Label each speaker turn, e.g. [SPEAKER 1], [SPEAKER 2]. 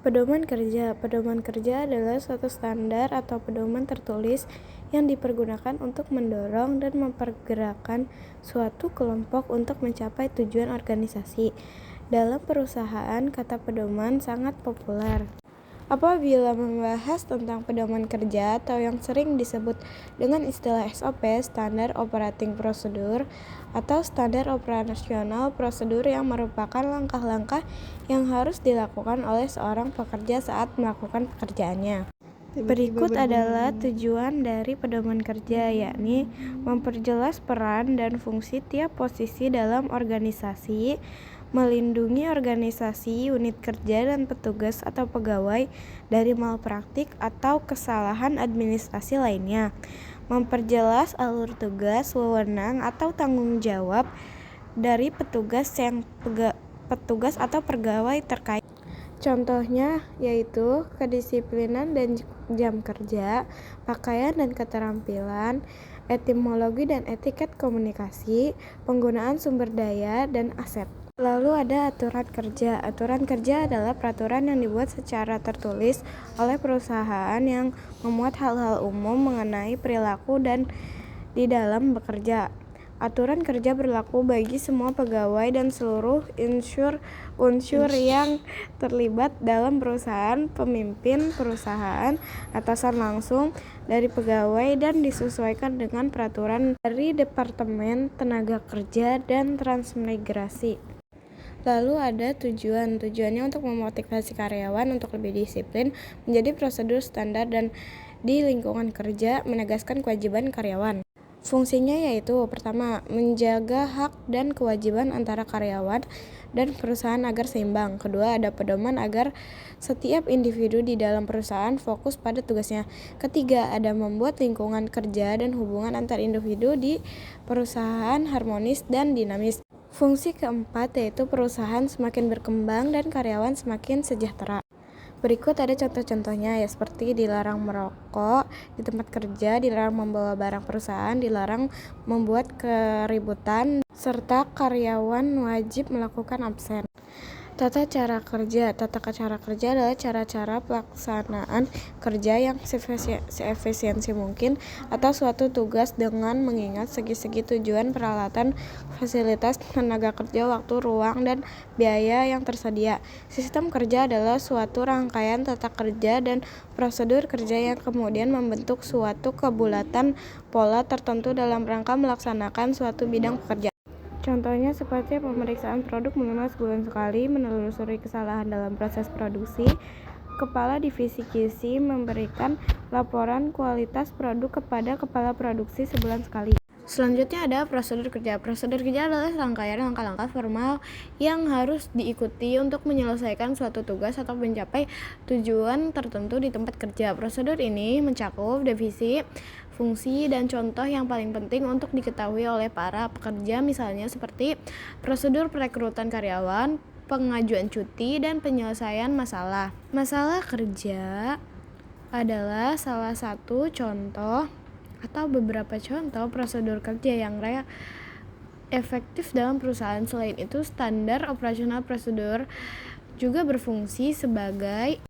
[SPEAKER 1] Pedoman kerja. Pedoman kerja adalah suatu standar atau pedoman tertulis yang dipergunakan untuk mendorong dan mempergerakkan suatu kelompok untuk mencapai tujuan organisasi. Dalam perusahaan, kata pedoman sangat populer. Apabila membahas tentang pedoman kerja atau yang sering disebut dengan istilah SOP, Standard Operating Procedure, atau Standar Operasional Prosedur yang merupakan langkah-langkah yang harus dilakukan oleh seorang pekerja saat melakukan pekerjaannya. Berikut adalah tujuan dari pedoman kerja, yakni memperjelas peran dan fungsi tiap posisi dalam organisasi, melindungi organisasi, unit kerja, dan petugas atau pegawai dari malpraktik atau kesalahan administrasi lainnya, memperjelas alur tugas, wewenang, atau tanggung jawab dari petugas atau pegawai terkait. Contohnya yaitu kedisiplinan dan jam kerja, pakaian dan keterampilan, etimologi dan etiket komunikasi, penggunaan sumber daya dan aset. Lalu ada aturan kerja. Aturan kerja adalah peraturan yang dibuat secara tertulis oleh perusahaan yang memuat hal-hal umum mengenai perilaku dan di dalam bekerja. Aturan kerja berlaku bagi semua pegawai dan seluruh unsur yang terlibat dalam perusahaan, pemimpin perusahaan, atasan langsung dari pegawai, dan disesuaikan dengan peraturan dari Departemen Tenaga Kerja dan Transmigrasi. Lalu ada tujuan. Tujuannya untuk memotivasi karyawan untuk lebih disiplin, menjadi prosedur standar dan di lingkungan kerja, menegaskan kewajiban karyawan. Fungsinya yaitu, pertama, menjaga hak dan kewajiban antara karyawan dan perusahaan agar seimbang. Kedua, ada pedoman agar setiap individu di dalam perusahaan fokus pada tugasnya. Ketiga, ada membuat lingkungan kerja dan hubungan antar individu di perusahaan harmonis dan dinamis. Fungsi keempat yaitu perusahaan semakin berkembang dan karyawan semakin sejahtera. Berikut ada contoh-contohnya, ya, seperti dilarang merokok di tempat kerja, dilarang membawa barang perusahaan, dilarang membuat keributan, serta karyawan wajib melakukan absen. Tata cara kerja. Tata cara kerja adalah cara-cara pelaksanaan kerja yang seefisiensi mungkin atas suatu tugas dengan mengingat segi-segi tujuan, peralatan, fasilitas, tenaga kerja, waktu, ruang, dan biaya yang tersedia. Sistem kerja adalah suatu rangkaian tata kerja dan prosedur kerja yang kemudian membentuk suatu kebulatan pola tertentu dalam rangka melaksanakan suatu bidang pekerjaan. Contohnya seperti pemeriksaan produk minimal sebulan sekali, menelusuri kesalahan dalam proses produksi, kepala divisi QC memberikan laporan kualitas produk kepada kepala produksi sebulan sekali. Selanjutnya ada prosedur kerja. Prosedur kerja adalah rangkaian langkah-langkah formal yang harus diikuti untuk menyelesaikan suatu tugas atau mencapai tujuan tertentu di tempat kerja. Prosedur ini mencakup definisi, fungsi, dan contoh yang paling penting untuk diketahui oleh para pekerja, misalnya seperti prosedur perekrutan karyawan, pengajuan cuti, dan penyelesaian masalah. Masalah kerja adalah salah satu contoh atau beberapa contoh prosedur kerja yang efektif dalam perusahaan. Selain itu, standar operasional prosedur juga berfungsi sebagai